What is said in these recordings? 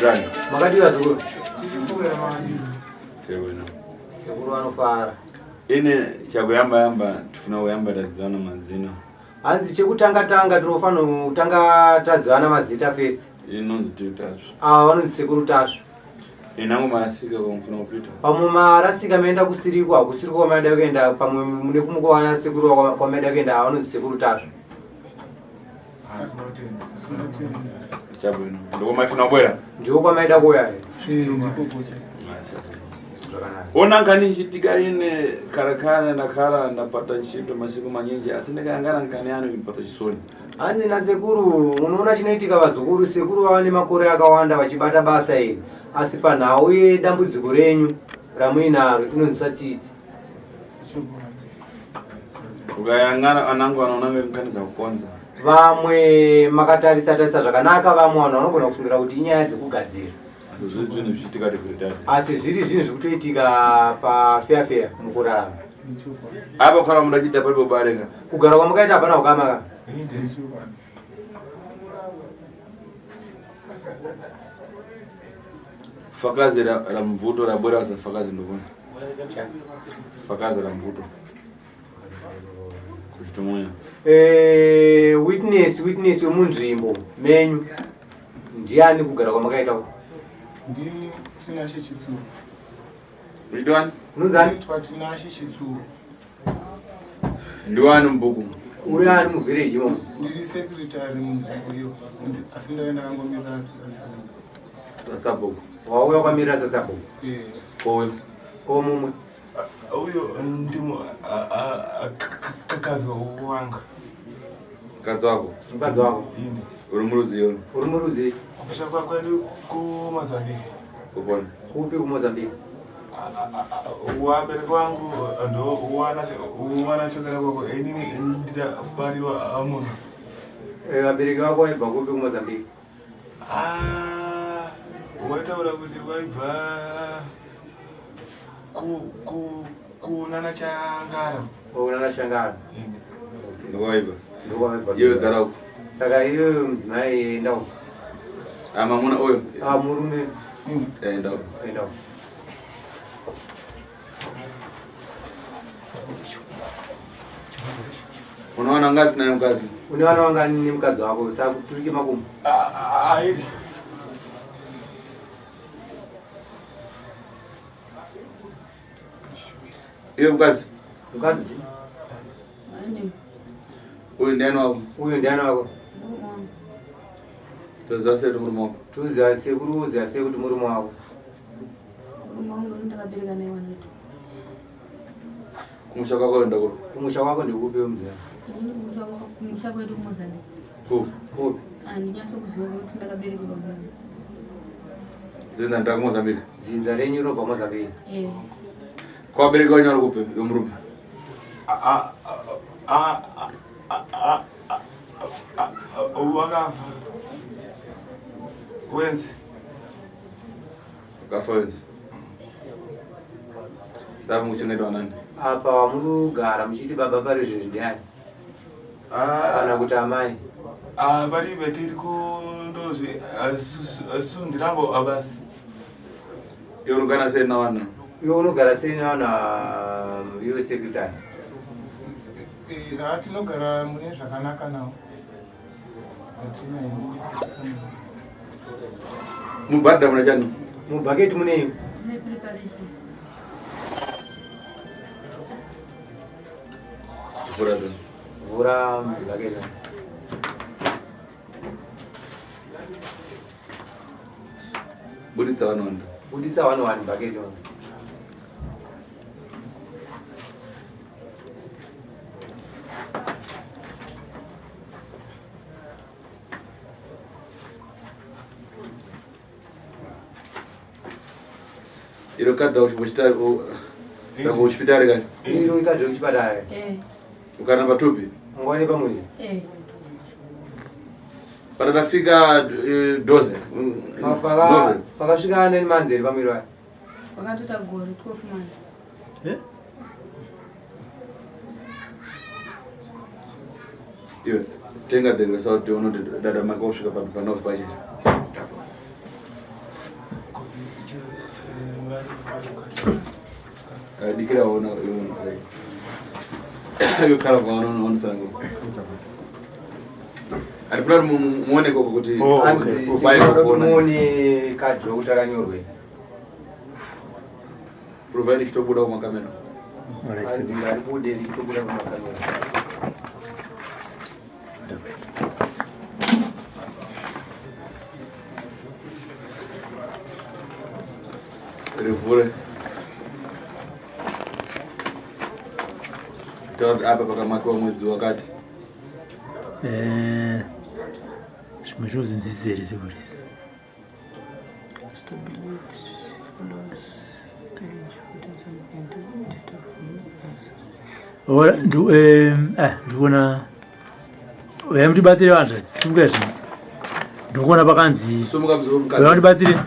Motani. Makadi wazukuru. Tewena. Sekuru vanofara. Ine chakuyamba tufuna kuyamba tadzana mazina. Hanzi chekutanga tinofana kutanga tadzana mazita first. Inonzi tutatu. Vanonzi sekuru tatu. Inango marasika kumfuna kupita. Pamwe marasika meenda kusirikwa maenda kuenda pamwe mune kumukowana sekuru kwamaenda kuenda vanonzi sekuru tatu. Chabwino. Ndiko maifuna bwera. Ndiko kwamaenda kuya. Ona ngani chitika ine karakana nakhala ndapata ntchito masiku manyinji asindikayangana ngani yanu impata chisoni. Ani na sekuru unoona chinoitika vazukuru sekuru vane makore akawanda vachibata basa iri asi panhau yedambudziko renyu ramuinaro inonzisa tsitsi. Ukayangana anangu anaona ngekaniza kukonza. Vamwe makatarisa zvakanaka, vamwe vanhu vanogona kufungira kuti inyaya dzekugadzira. Asi zviri zvinhu zvikutoitika pafeya mukurarama. Apa kana munhu achida palipo bareka. Kugara kwamukaita hapana kukamaka. Vakadzi la mvuto la bora za vakadzi ndovona. Vakadzi la mvuto. Kuchitomonya. Witness wemunzvimbo menyu ndiani kugara kwamakaita uko? Ndini Tinashe Chitsuru. Ndwani? Unonzani? Tinashe Chitsuru. Ndwani mbuku? Uri ari muvillage imomo. Ndiri secretary munzvimbo asi ndaenda kangomirira Sasapo. Wauya kwamirira Sasapo? Koyo. Komumwe. Uyo ndimo kakazi wanga. Mukadzi wako? Mukadzi wako? Ine. Uri murudziyo? Uri murudzi? Kushakwa kwedu kuMozambique. Kupona? Kupi kuMozambique? Wabereki wangu ndo wana chokera kwako inini ndidabariwa muno. Vabereki vako vaibva kupi kuMozambique? Wataura kuti waibva kunana Changara. Kunana Changara? Ndokwaibva? Ndokwaibva. Iwe gara uko? Saka iwe mudzimai enda uko? Mamuna uyo? Murume. Enda uko. Enda uko. Unaona ngazi nayo mkazi? Unaona wanga ni mukadzi wako saka kuturike makumbo? Airi. Iwe mkazi? Mukadzi? Uyu ndiani wako? Uyu ndiani wako? Toziva sei kuti murume wako? Toziva sekuru uziva sei kuti murume wako? Kumusha kwako enda kupi? Kumusha kwako ndikupi mzee? Kumusha kwedu kuMozambique. Kupi? Kupi? Ndinyasokuziva kuti ndakaberekerwa kuno. Dzinza ndaka Mozambique? Dzinza renyu robva Mozambique? Kwabereki wanyu ari kupi yomurume? Wakafa. Wenzi. Wakafa wenzi? Saka muchengeta nani? Apa wamurugara muchiti baba parizvo ndiani? Kana kuti amai? Paribe tiri kundozve sundirambo abasi. Iwe unogara sei navanhu? Iwe unogara sei navanhu iwe secretary? Tinogara mune zvakanaka nawo. Mubhadha muna chani? Mubhaketi munei? Mune preparation. Vura zvinhu. Vura mubhaketi. Buditsa vanhu. Buditsa vanhu bhaketi. Iro kadha kuchipitari kani? Iro ikadha kuchipatari. Ukaramba tupi? Ngwani pamwe. Patakafika doze. Pakasvika nani manzeri pamwiri wake? Pakatoita gori 12 months. Iwe tenga denga sauti unote dada mako ushuka panofu pachiri. dikira ona yo kala kwa ona sango alifuna muone koko kuti profile muone kadro utakanyorwe profile kitobuda kwa kamera ari bude kitobuda kwa kamera revure apa pakamakiwa mwedzi wakati zvimwe zvozinzizere sekurisi ndikuona yamutibatsire vanhu simukira zvino ndikuona pakanzi yamutibatsire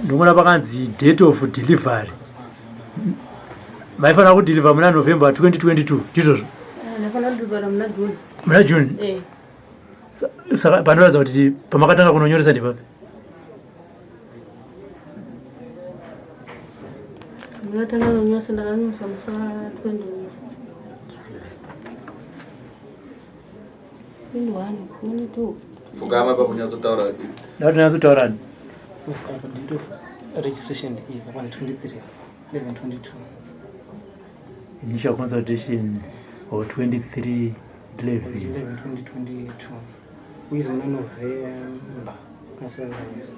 ndikuona pakanzi date of delivery maifanira kudhilivha muna November 2022 ndizvozvo muna June saka panoratidza kuti pamakatanga kunonyoresa ndepapi ndakatanga kunonyoresa ndakanyoresa musa 21 fugama pakunyatsotaura ndati nyatsotaurani date of registration is 23 11/22 initial consultation or 23/11 11/2022 uizi muna November kasanganisa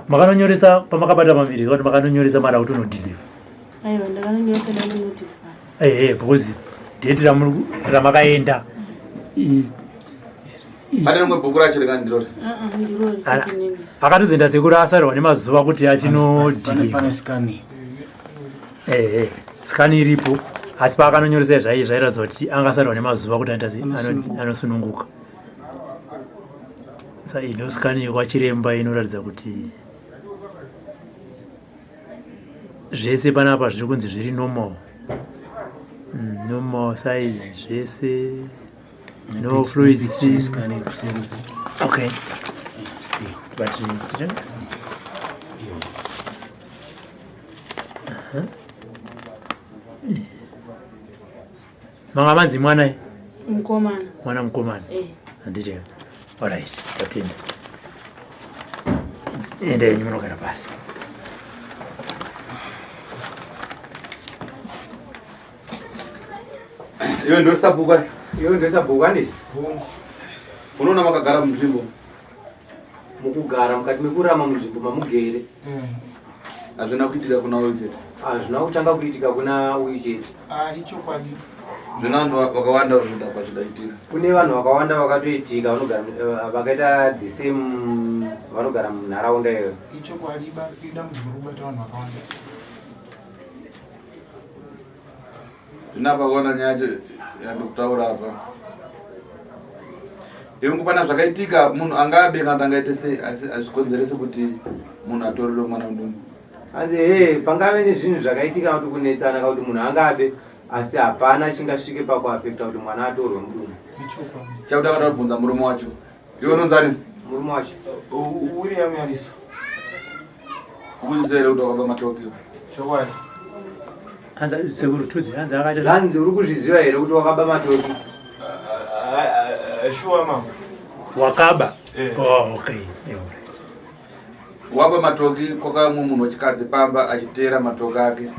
makanonyoresa pamakabata pambiri kuti makanonyoresa mara kuti unodhiliva aiwa ndakanonyoresa ndanonotify because date ramakaenda pane rimwe bhuku racho rikandirori akatozoenda sekuri asarwa nemazuva kuti achinodhiliva skani iripo asi paakanonyoresa zvairatidza kuti angasarwa nemazuva kuti anosununguka sa ino skani yekwachiremba inoratidza kuti zvese panapa zviri kunzi zviri normal size zvese no fluids okay but manga manzi mwana mukomana handiti alright batini ende yenyu munogara pasi iwe ndosabhuka ndizvi unoona makagara munzvimbo mukugara mukati mekurama munzvimbo mamugere hazvina kuitika kuna uyu chete hazvina kutanga kuitika kuna uyu chete ichokwadi zvina vanhu vakawanda vanoda pazvidaitika kune vanhu vakawanda vakatoitika vakaita the same vanogara munharaunda iyoyo ichokwadi idambudziko rokubata vanhu vakawanda zvinapa kuona nyaya yacho yandikutaura apa iwe pana zvakaitika munhu angabe kana angaite sei asi azvikonzerese kuti munhu atorere mwana mudumbu hanzi pangave nezvinhu zvakaitika kuti kunetsana kuti munhu angabe asi hapana chingasvike pakuafekta kuti mwana atorwe mudumbu chakuti akada kubvunza murume wacho iwe unonzani murume wacho William Yaliso ukuziseere kuti wakaba matoki chokwadi zanzi uri kuzviziva here kuti wakaba matoki sure mama wakaba okay waba matoki kwakamwe munhu wechikadzi pamba achiteera matoki ake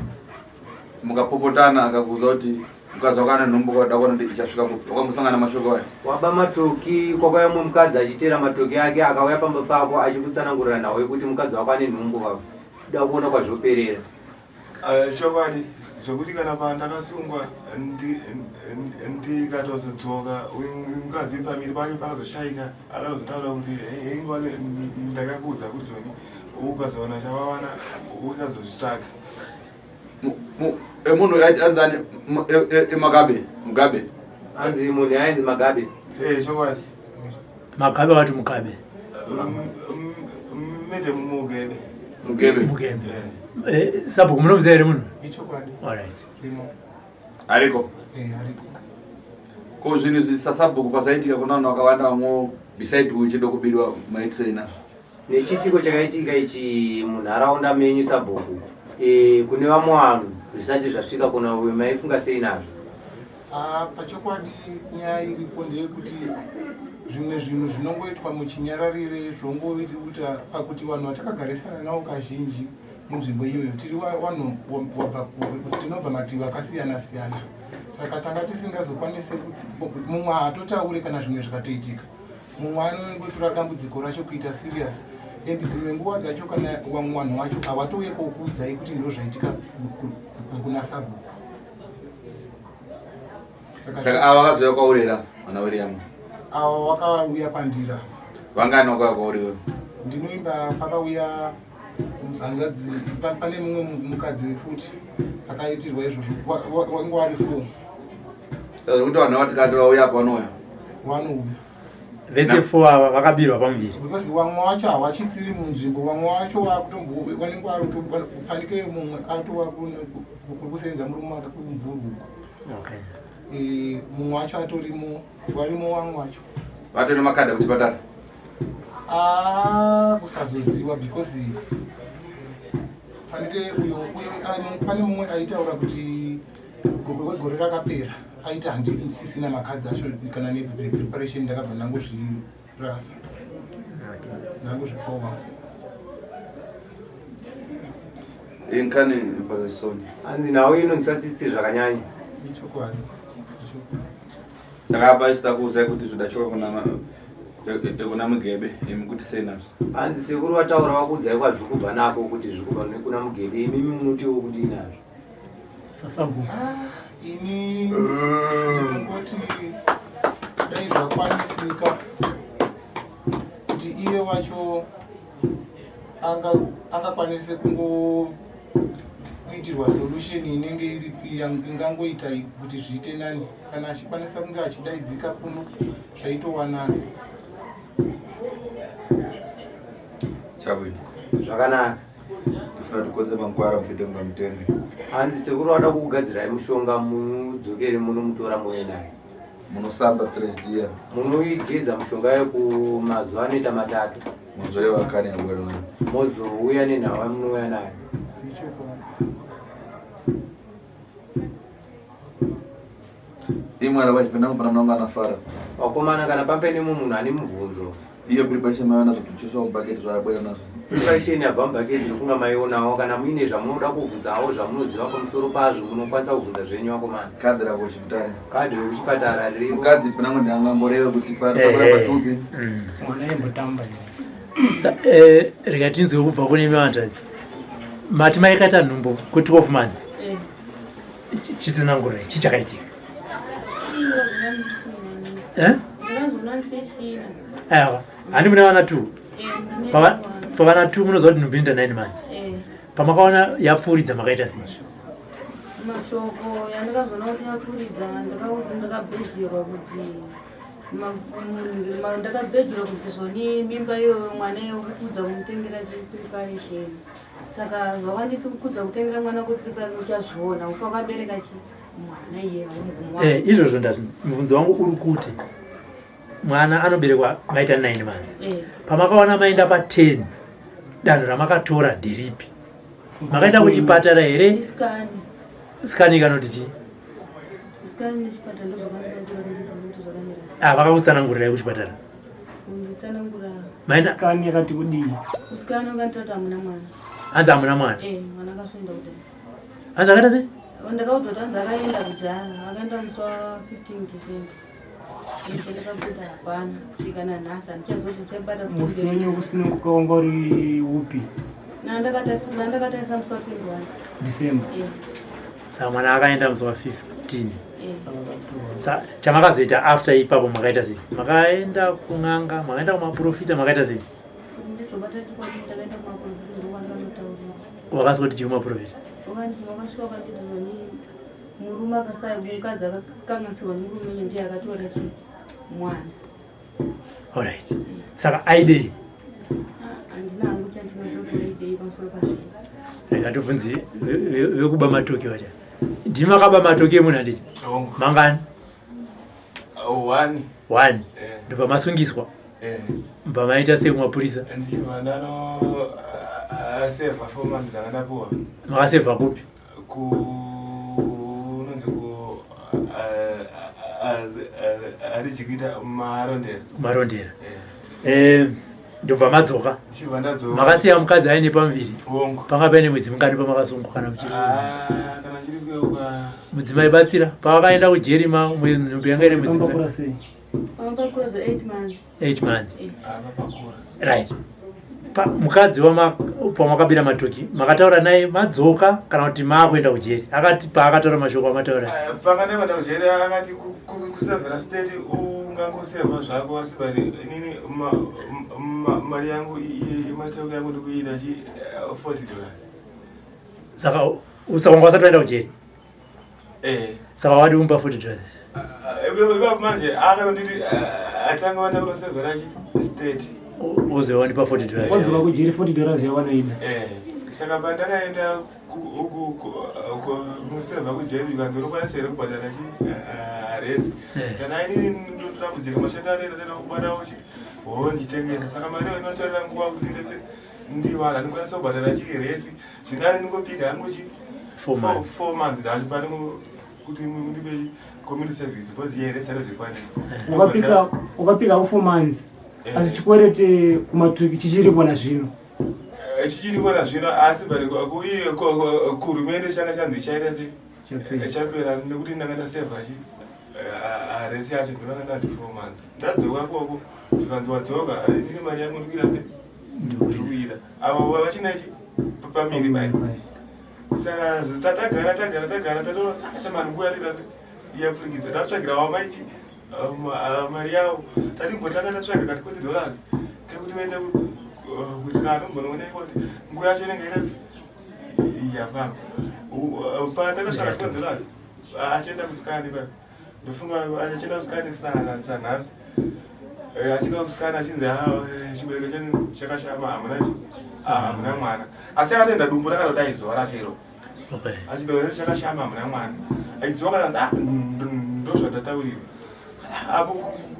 mukapopotana akakuudza kuti ukazwakana nhumbu kwada kuona kuti ichasvika kupi wakamusangana mashoko aya waba matoki kwakauya mumwe mukadzi achiteera matoki ake akauya pamba pako achikutsanangurira nawe kuti mukadzi wako ane nhumbu pako da kuona kwazvoperera chokwadi zvokuti kana pandakasungwa ndikatozodzoka mukadzi pamiri pake pakazoshaika akazotaura kuti ingwa ndakakuudza kuti zvoni ukazoona chavawana usazozvitsvaga munhu anzani mugabe anzi munhu ainzi magabe chokwadi magabe wati mugabe mede mugebe mugebe sabhuku munomuziva here munhu ichokwadi alright ariko ariko ko zvinhu zvisasabhuku pasaitika kuna vanhu vakawanda vamwe beside uchido kubidwa maitisei nazvo nechitiko chakaitika ichi munharaunda menyu sabhuku kune vamwe vanhu zvisati zvasvika kuna uyu maifunga sei nazvo? Pachokwadi nyaya iripo ndeyekuti zvimwe zvinhu zvinongoitwa muchinyararire zvongoita pakuti vanhu vatakagarisana navo kazhinji munzvimbo iyoyo tiri vanhu tinobva mativi akasiyana siyana, saka tanga tisingazokwanisi mumwe haatotaure kana zvimwe zvikatoitika, mumwe anongotora dambudziko racho kuita serious, and dzimwe nguva dzacho kana vamwe vanhu vacho havatouye kokuudzai kuti ndo zvaitika kuna sabhuku. Saka ava vakazouya kwaurera vana William? Ava vakauya pandira. Vangani vakauya kwauriwe? Ndinoimba pakauya hanzvadzi, pane mumwe mukadzi futi akaitirwa izvozvo, wanga vari 4. Kuti vanhu vatikati vauya panouya? Vanouya. Vese 4 ava vakabirwa pamuviri. Because vamwe vacho havachisiri munzvimbo, vamwe vacho vanenge vari mumwe atova kusenza murume kumvurwu. Mumwe wacho atorimo, varimo vamwe vacho. Vatone makadha kuchipatara? Kusazoziva because pane mumwe aitaura kuti gore rakapera aiti handisisina makadzi acho kana nepreparation ndakabva nangozvirasa nangozvikova. Inkani pakasoni hanzi nawo inondisatsitsi zvakanyanya ichokwadi. Saka apa isita kuuzai kuti zvidachoka kuna Mugebe kuti sei nazvo? hanzi sekuru vataura vakuudzai kwazvikubva nako kuti zvikubva nekuna Mugebe, imimi munotiwo kudii nazvo? Sasabu. Ini ndingoti dai zvakwanisika kuti iye wacho angakwanise kungoitirwa solution inenge ingangoita kuti zviite nani, kana achikwanisa kunge achidaidzika kuno zvaitowanani. Chabwino. Zvakanaka. Tifuna tikodze mangwara mupitenga mutende. Hanzi sekuru vada kukugadzirai mushonga mudzokere munomutora muenda. Munosamba 3 dia. Munoigeza mushonga yekumazuva anoita 3. Muzoreva kani yangwara nayo. Mozouya nenhava munouya nayo. Imwana vachipinda mupana mnonga anafara. Wakomana kana pampe nemu munhu ane mubvunzo. Iyo preparation mayo nazo kuchisa mubaketi zvabwera nazo. Preparation yabva mubaketi ndofunga maionawo, kana muine zvamunoda kubvunzawo zvamunoziva pamusoro pazvo munokwanisa kubvunza zvenyu wakomana. Kadhi rako kuchipatara. Kadhi rekuchipatara riripo. Mukadzi pinango ndiangamboreva kuti patupi. Mwana imbotamba. Rikatinzwe kubva kune mavandadzi. Mati maikata nhumbu kuti 12 months. Chitsinangurai chichakaitika. Aiwa, handi mune vana 2. Pavana 2 munoziva kuti nhumbu inoita 9 months. Pamakaona yapfuuridza makaita sei? Mashoko yandakazoona kuti yapfuuridza ndakabhedhirwa kuti zvoni mimba iyoyo mwana yokukudza kumutengera preparation. Saka zvawanditi kukudza kutengera mwana preparation uchazviona ufa wakabereka mwana iye haunigumwa. Izvozvo ndati mubvunzo wangu uri kuti mwana anoberekwa maita 9 months. Pamakaona maenda pa10 danho ramakatora ndiripi? Makaenda kuchipatara here? Skani kanoti chi? Skani nechipatara ndozvakandibatsira kuti zimuti zvakamira. Vakakutsanangurirai kuchipatara? Kunditsanangura. Maenda Skani yakati kudii? Skani wakanditoti hamuna mwana. Hanzi hamuna mwana? Mwana akasvinda kudai. Hanzi akaita sei? Ndakaudzwa kuti hanzi akaenda kudhara, akaenda musi wa 15 December. Ndakabhuda hapana, kusvika nanhasi handichazoti ndichapata futi. Musi wenyu kusina kukaonga uri upi? Nandakataisa musi wa 21 December. Saka mwana akaenda musi wa 15. Chamakazoita after ipapo makaita sei? Makaenda kun'anga, makaenda kumaprofita, makaita sei? ndizobata tikwadi ndakaenda kumaprofita ndokwandakandotaurira. Wakasoti chii kumaprofita? Wakasvika wakanditi zvoni murume mukadzi akakanganisirwa nemurume uye ndiye akatora mwana. Alright. Saka aidei? Handina hangu chandinozoto aidei pamusoro pazvo. Ndikatobvunzi vekuba matoki vacha. Ndimi makaba matoki emunhu handiti? Mangani? 1. 1. Ndopa masungiswa. Mbamaita sei kumapurisa? Ndichibva ndano seva fomani dzakanapuwa. Makasevha kupi? Unonzi arichikuita marondera. Ndobva madzoka. Ndichibva ndadzoka. Makasiya mukadzi aine pamuviri. Bongo. Panga paine mwedzi mungani pamakasunguka kana muchiri. Kana chiri kuyoka. Mudzimai batsira. Pavakaenda kujerima nhumbu yanga ine mwedzi Pambakura sei? Pambakura 8 months. 8 months. Pakura. Right. Mukadzi pamakabira matoki makataura naye madzoka kana kuti maakuenda kujeri? Akati paakataura mashoko amataura pakandaenda kujeri akati kusevhera state ungangosevha zvako asi bari inini mari yangu imatauko yangu ndikuida $40. saka wanga wasatoenda kujeri? Saka wadi umba $40. Manje akanonditi atanga wanda kunosevhera state uze wandipa $40. Kwanza kujiri $40 yawanoida. Saka pandakaenda musevha kujeri ukanzi unokwanisa here kubhadhara resi kana ini ndotambudzika mashanda anoenda kubata uchi ndichitengesa saka mari inotorera nguva kuti ndiwala ndikwanisa kubhadhara resi zvinani ndingopiga hangu 4 months acho pane kuti ndipe community service because resi anozvikwanisa ukapika 4 months asi chikwerete kumatuki chichiripo na zvino chichiripo na zvino asi bari kurumende changa chanzi chaita se chapera nekuti ndanga ndasevha resi yacho ndivanga ndazi 4 months ndadzoka koko zvikanzi wadzoka ini mari yangu ndikuita se ndikuida avo vachinachi pamiri bai saka tatagara tatoona chamani nguva yaita se yapfurikidza ndatsvagira wamaichi mari yavo tatimbotanga tatsvaga kati $40 tekuti uende kusikana umbonooneka kuti nguva yacho inenge ita yafamba pandakatsvaga $20 achienda kusikani pa ndofunga achienda kusikani sanhasi achika kusikani achinzi chibereko chenu chakashama hamuna mwana asi akatoenda dumbu rakadodai zuva racho iro achibereko chedu chakashama hamuna mwana achidziwa kaanzi ndozvandataurirwa apo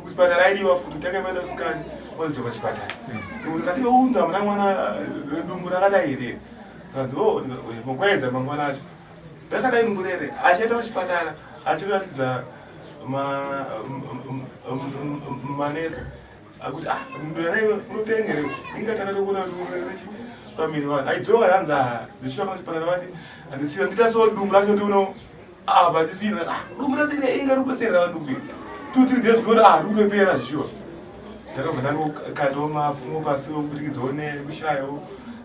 kuchipatara aidiwa futi takaenda kusikani wanodzoka chipatara ndikati unzi hamuna mwana dumbu rakadai here kanzi mukwaedza mangwana acho ndakadai dumburere achienda kuchipatara achiratidza manesi akuti unopengere ingatanga tokuona rechi pamiri vanhu aidzoka yanzi zvishoka kuchipatara vati handisira nditaso dumbu racho ndiuno pasisina dumbu rasine ingarupeserera vadumbiri 2-3 days kuti rikutopera zvishuwa ndakabva ndandokandawo mafumo pasi kubudikidzawo nekushayawo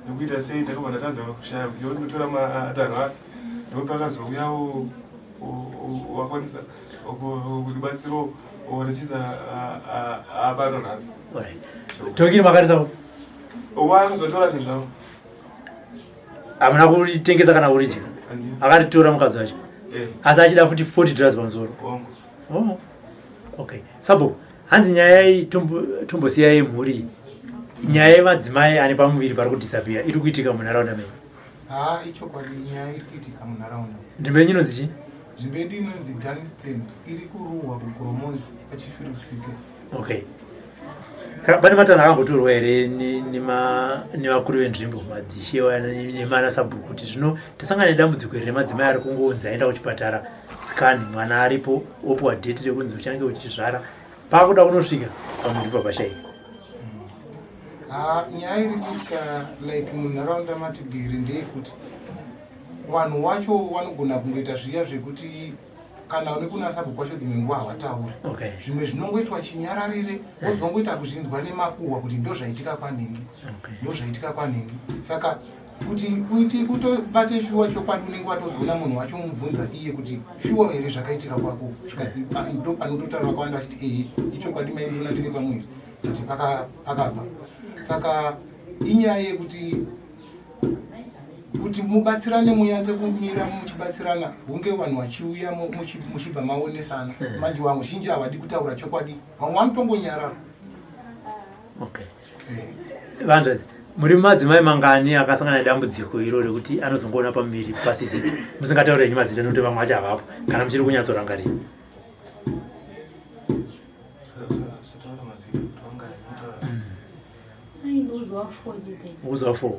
nekuita sei ndakabva ndatadza kushaya kuziva kuti ndotora matanho ake ndopakazouyawo wakwanisa kutibatsiro richiza apano nhasi tokiri makarisa wakazotora zvinhu zvavo hamuna kuritengesa kana kuridya akatitora mukadzi wacho asi achida futi $40 pamusoro. Okay. Sabo, hanzi nyaya tombosiyai mhuri. Nyaya yemadzimai ane pamuviri pari kudisappear iri kuitika munharaunda menyu. Ichokwadi nyaya iri kuitika munharaunda. Nzvimbo yenyu inonzi chii? Nzvimbo yedu inonzi Dunstan iri kuruwa kuGoromonzi pachifirusike. Okay. Saka pane matanho akambotorwa here nevakuru venzvimbo madzishewa nemana sabhuku kuti zvino tasangana nedambudziko here remadzimai ari kungounzi aenda kuchipatara skani mwana aripo opuwa dheti rekunzi uchange uchizvara paakuda kunosvika pamuri papashayika. Nyaya iri kuitika like munharaunda matigere ndeyekuti vanhu vacho vanogona kungoita zviya zvekuti kana une kuna sabhuku kwacho dzimwe nguva havatauri. Zvimwe zvinongoitwa chinyararire wozongoita kuzvinzwa nemakuhwa kuti ndozvaitika kwanhingi. Saka kuti kutobate shuwa chokwadi unenge watozoona munhu wacho mubvunza iye kuti shuwa here zvakaitika kwako ndo panototaura kwanda achiti ichokwadi maimuna ndine pamwiri kuti pakabva. Saka inyaya yekuti mubatsirane munyatse kumira muchibatsirana hunge vanhu vachiuya muchibva maonesana. Manje vamwe zhinji havadi kutaura chokwadi vamwe vanotongonyarara. Vanzvadzi, muri madzimai mangani akasangana nedambudziko iro rekuti anozongoona pamuviri pasisi musingataure mazita nokuti vamwe vacho havapo kana muchiri kunyatsorangarira? wa 4 chete. Uza 4.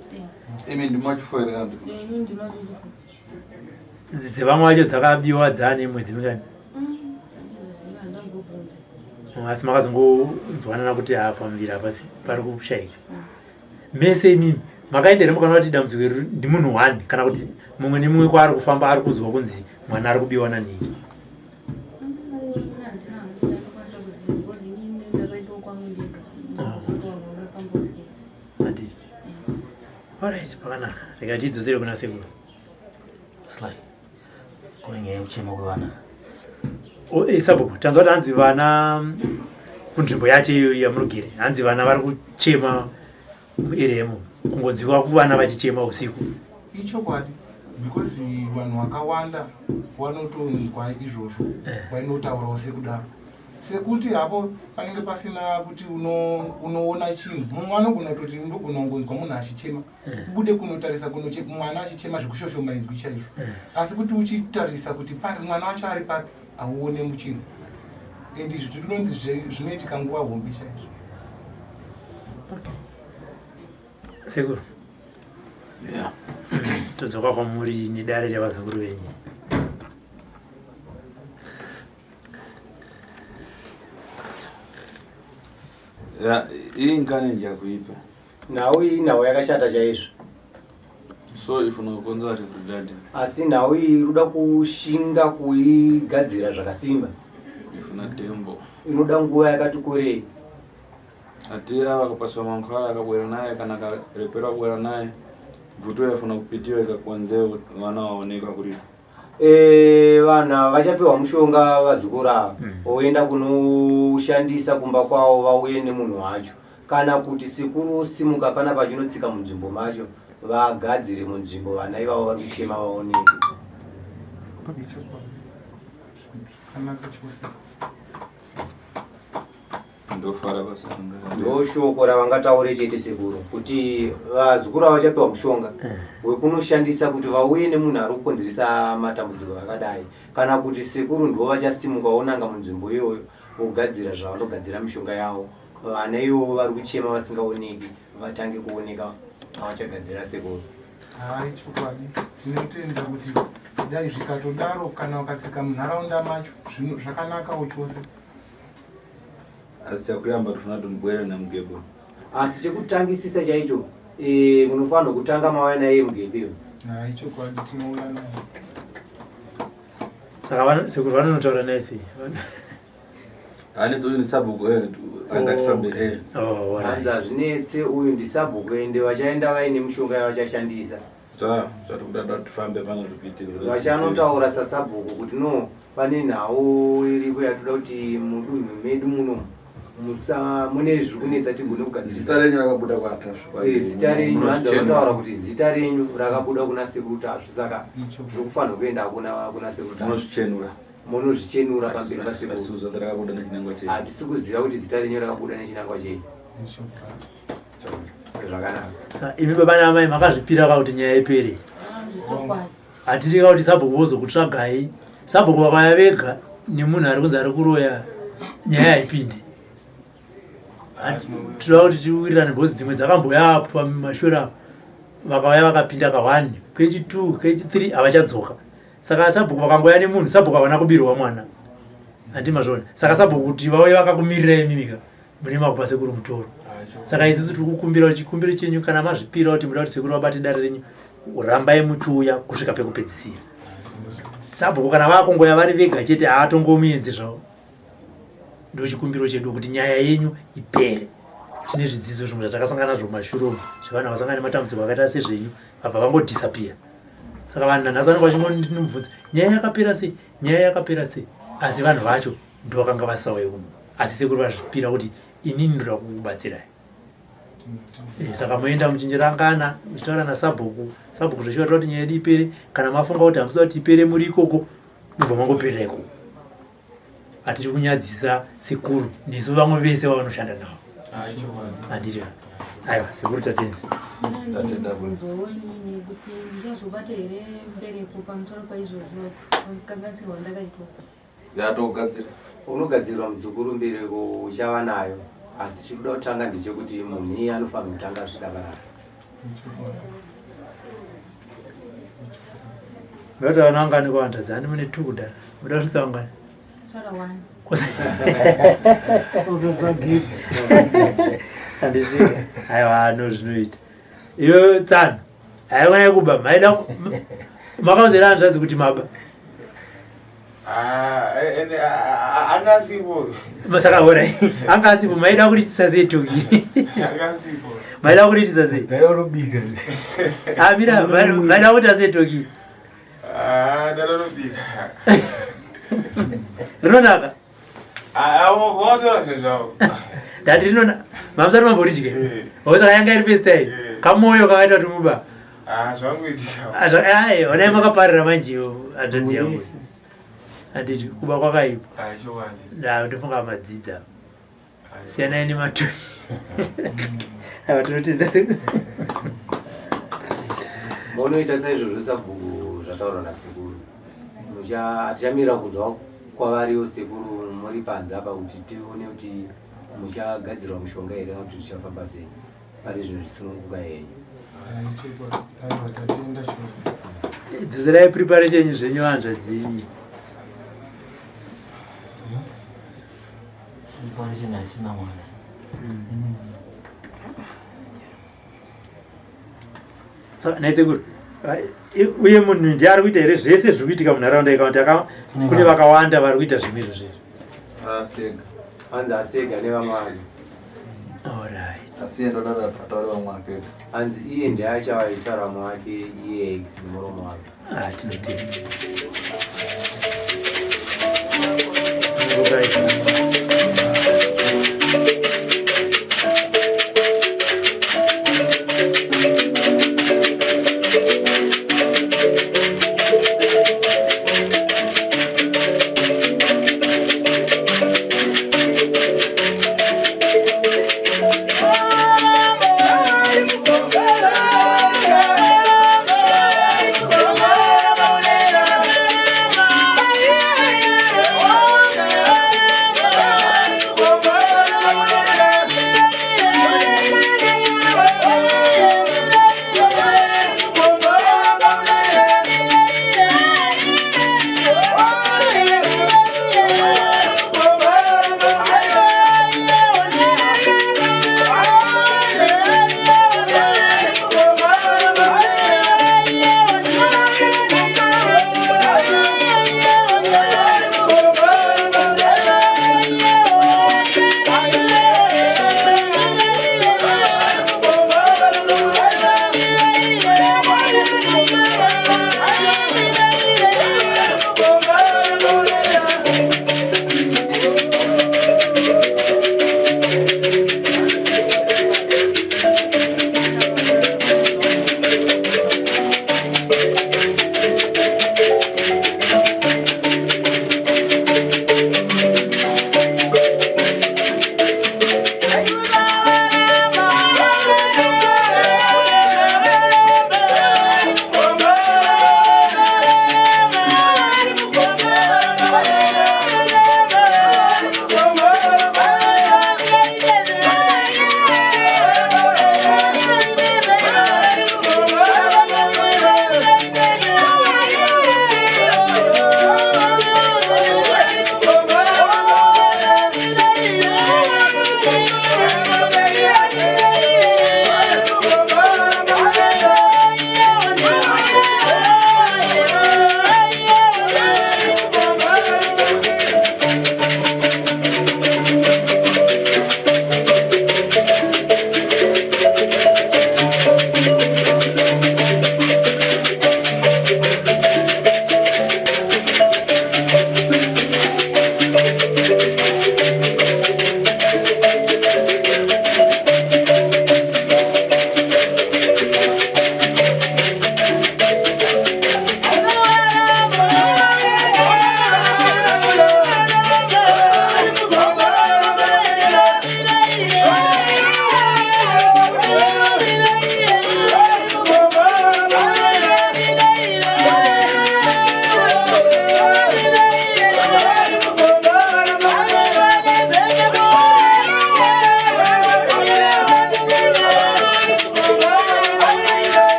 Imi ndimachifoera kantu. Imi ndimachifoera. Dzevamwe wacho dzakabiwa dzane mwedzi mingani. Asi makazongonzwanana kuti afambira apa pari kushayika. Mese imi makaendera mukana kuti dambudziko ndi munhu 1 kana kuti mumwe nemumwe kwaari kufamba ari kuzwa kunzi mwana ari kubiwa nanhingi. Alright, pakanaka. Rega tidzosere kuna sekuru. Sly. Kune nyaya yekuchema kwevana. Sabhuku, tanzwa kuti hanzi vana kunzvimbo yacho iyo yamunogere. Hanzi vana vari kuchema mueremo. Kungodziwa kuvana vachichema usiku. Ichokwadi. Because vanhu vakawanda vanotonzwa izvozvo. Vainotaura usekudaro. Sekuti hapo panenge pasina kuti unoona chinhu. Mumwe anogona kutoti ndogona kungonzwa munhu achichema. Bude kunotarisa mwana achichema zvekushoshomaidzwi chaizvo. Asi kuti uchitarisa kuti mwana wacho ari papi auone muchinhu. Ndizvo tinonzi zvinoitika nguva hombe chaizvo. Sekuru. Yeah. Todzoka kwamuri nedare revazukuru venyu. Ya, hii ngane nja kuipa. Nawo iyi nawo yakashata chaizvo. So ifuna kukonza kuti kudadi. Asi nawo iyi ruda kushinga kuigadzira zvakasimba. Ifuna tembo. Inoda nguva yakati kurei. Atia wakapaswa mankhwala akabwera naye kana karepera kubwera naye. Vuto yafuna kupitiwa ikakuanzeo vana waoneka kuri. Vana vachapiwa mushonga vazukura oenda kunoshandisa kumba kwavo vauye nemunhu wacho. Kana kuti sikuru simuka pana pachinotsika munzvimbo macho vagadzire munzvimbo vana ivavo vari kuchema vaoneke. Ndofara basa. Ndoshoko ravangataure chete sekuru kuti vazukuru vachapiwa mushonga wekunoshandisa kuti vauye nemunhu ari kukonzeresa matambudziko akadai. Kana kuti sekuru ndo vachasimuka onanga munzvimbo iyoyo vogadzira zvavanogadzira mishonga yavo. Vana ivo vari kuchema vasingaoneki vatange kuoneka avachagadzira sekuru. Hai chokwadi. Tinotenda kuti dai zvikatodaro kana ukatsika munharaunda macho zvakanakawo chose. Asi chakuyamba tofuna tondibwera namugebo. Asi chekutangisisa chaicho munofanira kutanga mawaya naye mugebeyo. Hai chokwadi tinoona naye. Saka sekuru vanonotaura naye sei? Ani sabhuku angatifambe Hanzi hazvinetse uyu ndisabhuku ende vachaenda vaine mishonga yavachashandisa. Zvatokuda tifambe pana zvipitiro. Vachanotaura sasabhuku kuti no pane nhau iripo yatoda kuti mudunhu medu muno mune zviri kunetsa tigone kugadzirisa. Zita renyu rakabuda kwatasvi. Zita renyu hanzi vanotaura kuti zita renyu rakabuda kuna sekuru tasvi. Saka zviri kufanira kuenda kuna sekuru tasvi. Munozvichenura. Munozvichenura pamberi pasekuru. Zita rakabuda nechinangwa chei. Hatisi kuziva kuti zita renyu rakabuda nechinangwa chei. Zvakanaka. Imi baba namai makazvipira kuti nyaya ipere. Hatiri kuti sabhuku vozokutsvagai. Sabhuku vakauya vega nemunhu ari kunzi ari kuroya nyaya haipinde. Tinoda kuti tiwirirane bhozi dzimwe dzakamboya pamashora vakauya vakapinda ka1 kechi2 kechi3 havachadzoka. Saka sabhuku vakangoya nemunhu sabhuku havana kubirwa mwana. Handimazvona. Saka sabhuku kuti vauye vakakumirirai mimika mune makupa sekuru mutoro. Saka isusu tiri kukumbira chikumbiro chenyu kana mazvipira kuti muda kuti sekuru vabate dare renyu rambai muchiuya kusvika pekupedzisira. Sabhuku kana vakongoya vari vega chete haatongomuenzi zvavo. Ndo chikumbiro chedu kuti nyaya yenyu ipere. Tine zvidzidzo zvimwe zvatakasangana nazvo mumashure zvevana vasangana nematambudziko akaita sezvenyu abva vangodisappear. Saka vanhu nhasi vachingondimubvunza nyaya yakapera sei, nyaya yakapera sei. Asi vanhu vacho ndo vakanga vasauya uno. Asi sekuru vazvipira kuti inini ndoda kukubatsirai. Saka moenda muchinjirangana muchitaura nasabhuku. Sabhuku zvichivatira kuti nyaya yedu ipere. Kana mafunga kuti hamusi kuti ipere muri ikoko ndobva mangoperera ikoko. Hatiri kunyadzisa sekuru nesu vamwe vese vanoshanda navo. Handiti. Aiwa sekuru tatenzi. Nzowoni kuti ndizobata here mbereko pamusoro paizvozvo kanganisirwa ndakaitwa. Yatogadzira. Unogadzirwa mudzukuru mbereko uchava nayo. asi chikuda kutanga ndechekuti munhu iye anofanira kutanga zvidakarara. Ngati vanangani kuwandadzani mune tukuda. Muda kusangana. Sara one. Uzosagiri. Andizvika. Aiwa zvinoita. Iyo tsana. Aiwana kuba maida makauzera hanzvadzi kuti maba. ende angasipo. Masaka ora. Angasipo maida kuti tisazetoki. Angasipo. Maida kuti tisazetoki. Zayorobika. Mira, maida kuti tasetoki. Ndalorobika. Rinonaka. Watora zvezvavo. Dati rinona. Mamsari mamboriji ke. Osaka yanga iri first time. Kamoyo kakaita kuti muba. Zvangoitika. Ai, onai makaparira manjiwo hanzvadzi yangu. Anditi kuba kwakaipa. Chowani. Ndofunga madzidza. Siyana nematoi. Aiwa tinotenda Munoita saizvozvo sabhuku zvataurwa nasekuru. Tichamira kunzwa kwavariwo sekuru muri panze apa kuti tione kuti muchagadzirwa mushonga here kana kuti zvichafamba sei. Pane zvinhu zvisununguka henyu. Tatenda chose. Dzoserai preparation zvenyu hanzvadzi. Preparation hasina mwana. Saka naisekuru. Uye munhu ndiye ari kuita here zvese zviri kuitika munharaunda ikakuti kune vakawanda vari kuita zvimwe izvo. Asega. Hanzi asega nevamwe vanhu. Alright. Asiye ndo dada ataure vamwe vake. Hanzi iye ndiye achaita ramwe wake iye nemuromo wake. Tinotenda.